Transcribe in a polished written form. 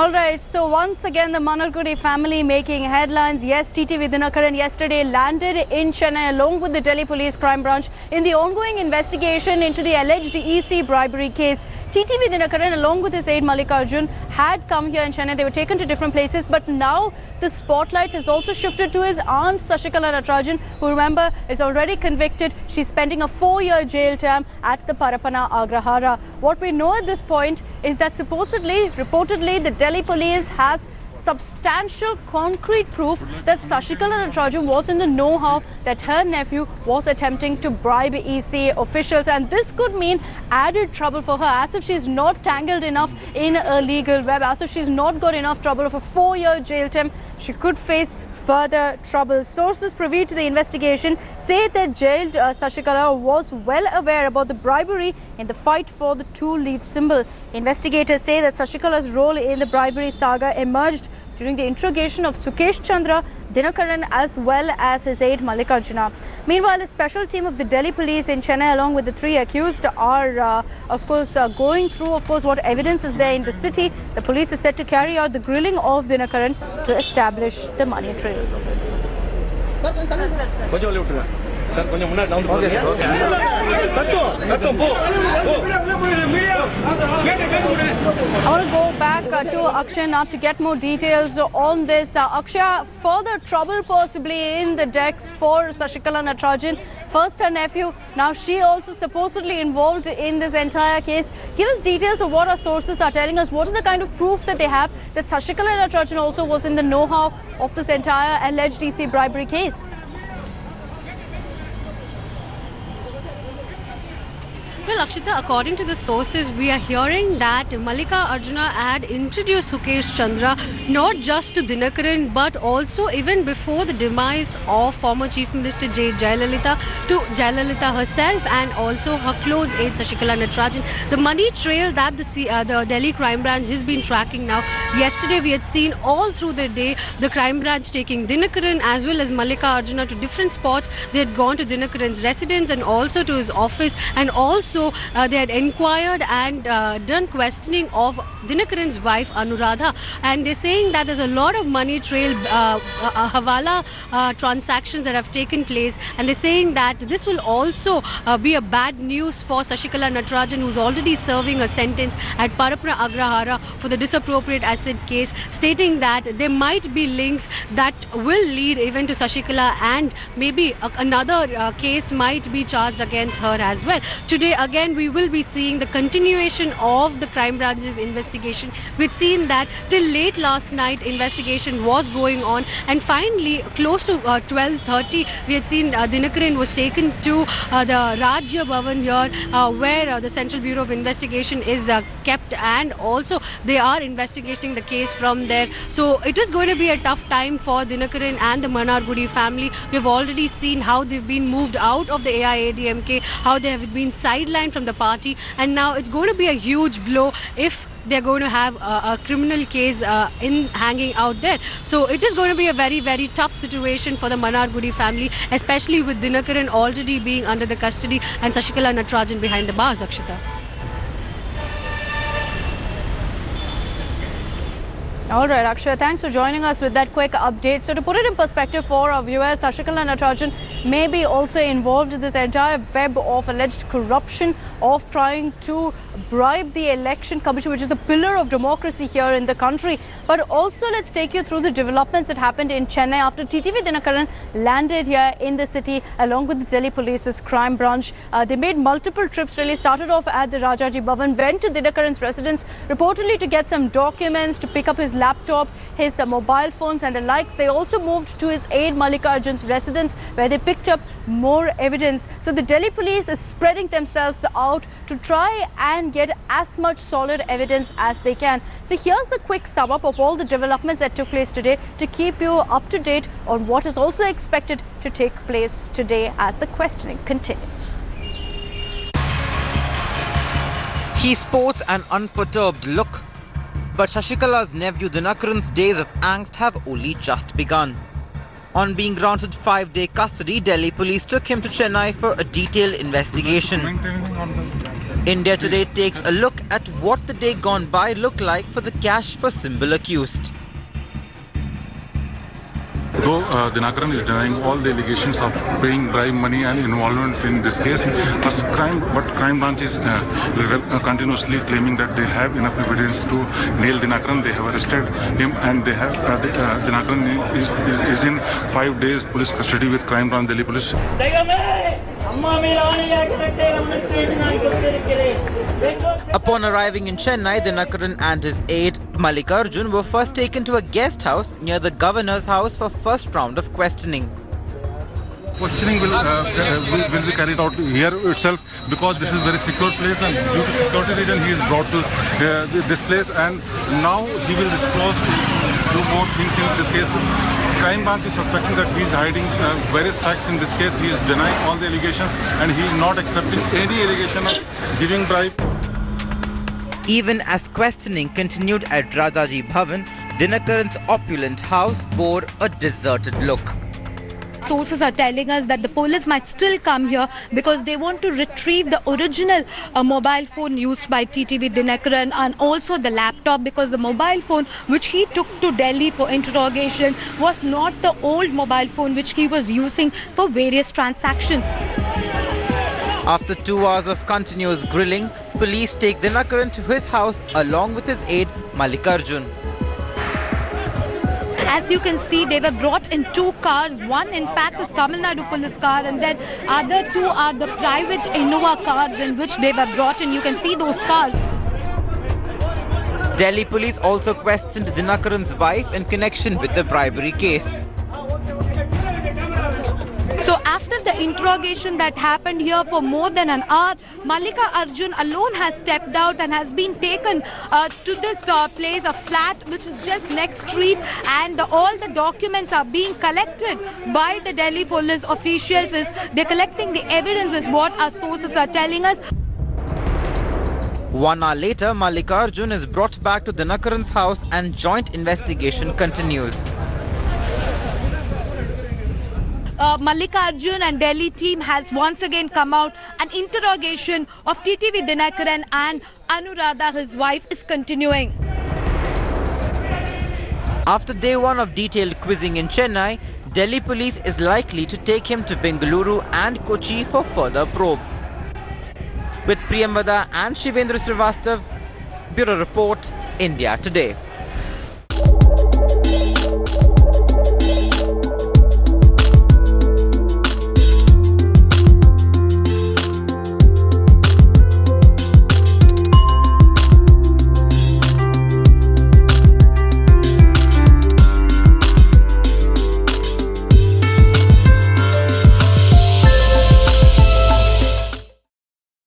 Alright, so once again the Manargudi family making headlines. Yes, TTV Dinakaran yesterday landed in Chennai along with the Delhi Police Crime Branch in the ongoing investigation into the alleged EC bribery case. TTV Dinakaran along with his aide Mallikarjun had come here in Chennai. They were taken to different places, but now the spotlight has also shifted to his aunt Sashikala Natarajan, who, remember, is already convicted. She's spending a 4-year jail term at the Parapana Agrahara. What we know at this point is that reportedly, the Delhi police has substantial concrete proof that Sashikala Natarajan was in the know-how that her nephew was attempting to bribe EC officials, and this could mean added trouble for her, as if she's not tangled enough in a legal web, as if she's not got enough trouble of a 4-year jail term. She could face further trouble. Sources privy to the investigation say that jailed Sashikala was well aware about the bribery in the fight for the two-leaf symbol. Investigators say that Sashikala's role in the bribery saga emerged during the interrogation of Sukesh Chandra, Dinakaran, as well as his aide Mallikarjuna. Meanwhile, a special team of the Delhi police in Chennai along with the 3 accused are going through what evidence is there in the city. The police is set to carry out the grilling of Dinakaran to establish the money trail. I want to go back to Akshay now to get more details on this. Akshay, further trouble possibly in the decks for Sashikala Natarajan. First her nephew, now she also supposedly involved in this entire case. Give us details of what our sources are telling us. What is the kind of proof that they have that Sashikala Natarajan also was in the know-how of this entire alleged EC bribery case? Well, Akshita, according to the sources, we are hearing that Mallikarjuna had introduced Sukesh Chandra not just to Dinakaran but also even before the demise of former Chief Minister J. Jayalalitha to Jayalalitha herself and also her close aide Sashikala Natarajan. The money trail that the Delhi Crime Branch has been tracking now. Yesterday we had seen all through the day the Crime Branch taking Dinakaran as well as Mallikarjuna to different spots. They had gone to Dinakaran's residence and also to his office, and also they had inquired and done questioning of Dinakaran's wife Anuradha, and they're saying that there's a lot of money trail hawala transactions that have taken place, and they're saying that this will also be a bad news for Sashikala Natarajan, who's already serving a sentence at Parapana Agrahara for the disappropriate asset case, stating that there might be links that will lead even to Sashikala, and maybe another case might be charged against her as well. Today again we will be seeing the continuation of the Crime Branch's investigation. We'd seen that till late last night investigation was going on, and finally close to 12:30 we had seen Dinakaran was taken to the Rajya Bhavan here where the Central Bureau of Investigation is kept, and also they are investigating the case from there. So it is going to be a tough time for Dinakaran and the Manargudi family. We've already seen how they've been moved out of the AIADMK, how they have been sidelined from the party, and now it's going to be a huge blow if they're going to have a criminal case in hanging out there. So it is going to be a very, very tough situation for the Manargudi family, especially with Dinakaran already being under the custody and Sashikala Natarajan behind the bars, Akshita. All right, Akshay, thanks for joining us with that quick update. So to put it in perspective for our viewers, Sashikala Natarajan may be also involved in this entire web of alleged corruption, of trying to bribe the election commission, which is a pillar of democracy here in the country. But also let's take you through the developments that happened in Chennai after TTV Dinakaran landed here in the city along with the Delhi Police's crime branch. They made multiple trips, really started off at the Rajaji Bhavan, went to Dinakaran's residence reportedly to get some documents, to pick up his laptop, his mobile phones and the likes. They also moved to his aide Mallikarjun's residence where they picked up more evidence. So the Delhi police is spreading themselves out to try and get as much solid evidence as they can. So here's a quick sum up of all the developments that took place today to keep you up to date on what is also expected to take place today as the questioning continues. He sports an unperturbed look, but Shashikala's nephew Dinakaran's days of angst have only just begun. On being granted 5-day custody, Delhi police took him to Chennai for a detailed investigation. India Today takes a look at what the day gone by looked like for the cash for symbol accused. Though Dinakaran is denying all the allegations of paying bribe money and involvement in this case, but crime branch is continuously claiming that they have enough evidence to nail Dinakaran. They have arrested him, and they have Dinakaran is in 5 days police custody with crime branch Delhi police. Upon arriving in Chennai, Dinakaran and his aide Mallikarjun were first taken to a guest house near the governor's house for first round of questioning. Questioning will be carried out here itself because this is a very secure place, and due to security reason he is brought to this place, and now he will disclose few more things in this case. Crime branch is suspecting that he is hiding various facts in this case. He is denying all the allegations and he is not accepting any allegation of giving bribe. Even as questioning continued at Rajaji Bhavan, Dinakaran's opulent house bore a deserted look. Sources are telling us that the police might still come here because they want to retrieve the original mobile phone used by TTV Dinakaran and also the laptop, because the mobile phone which he took to Delhi for interrogation was not the old mobile phone which he was using for various transactions. After 2 hours of continuous grilling, police take Dinakaran to his house along with his aide Mallikarjun. As you can see, they were brought in 2 cars. One, in fact, is Tamil Nadu police car, and then other 2 are the private Innova cars in which they were brought in. You can see those cars. Delhi police also questioned Dinakaran's wife in connection with the bribery case. So after the interrogation that happened here for more than an hour, Mallikarjun alone has stepped out and has been taken to this place, a flat which is just next street, and all the documents are being collected by the Delhi police officials. They're collecting the evidence is what our sources are telling us. 1 hour later, Mallikarjun is brought back to Dinakaran's house and joint investigation continues. Mallikarjun and Delhi team has once again come out. An interrogation of TTV Dinakaran and Anuradha, his wife, is continuing. After day 1 of detailed quizzing in Chennai, Delhi police is likely to take him to Bengaluru and Kochi for further probe. With Priyamvada and Shivendra Srivastav, Bureau Report, India Today.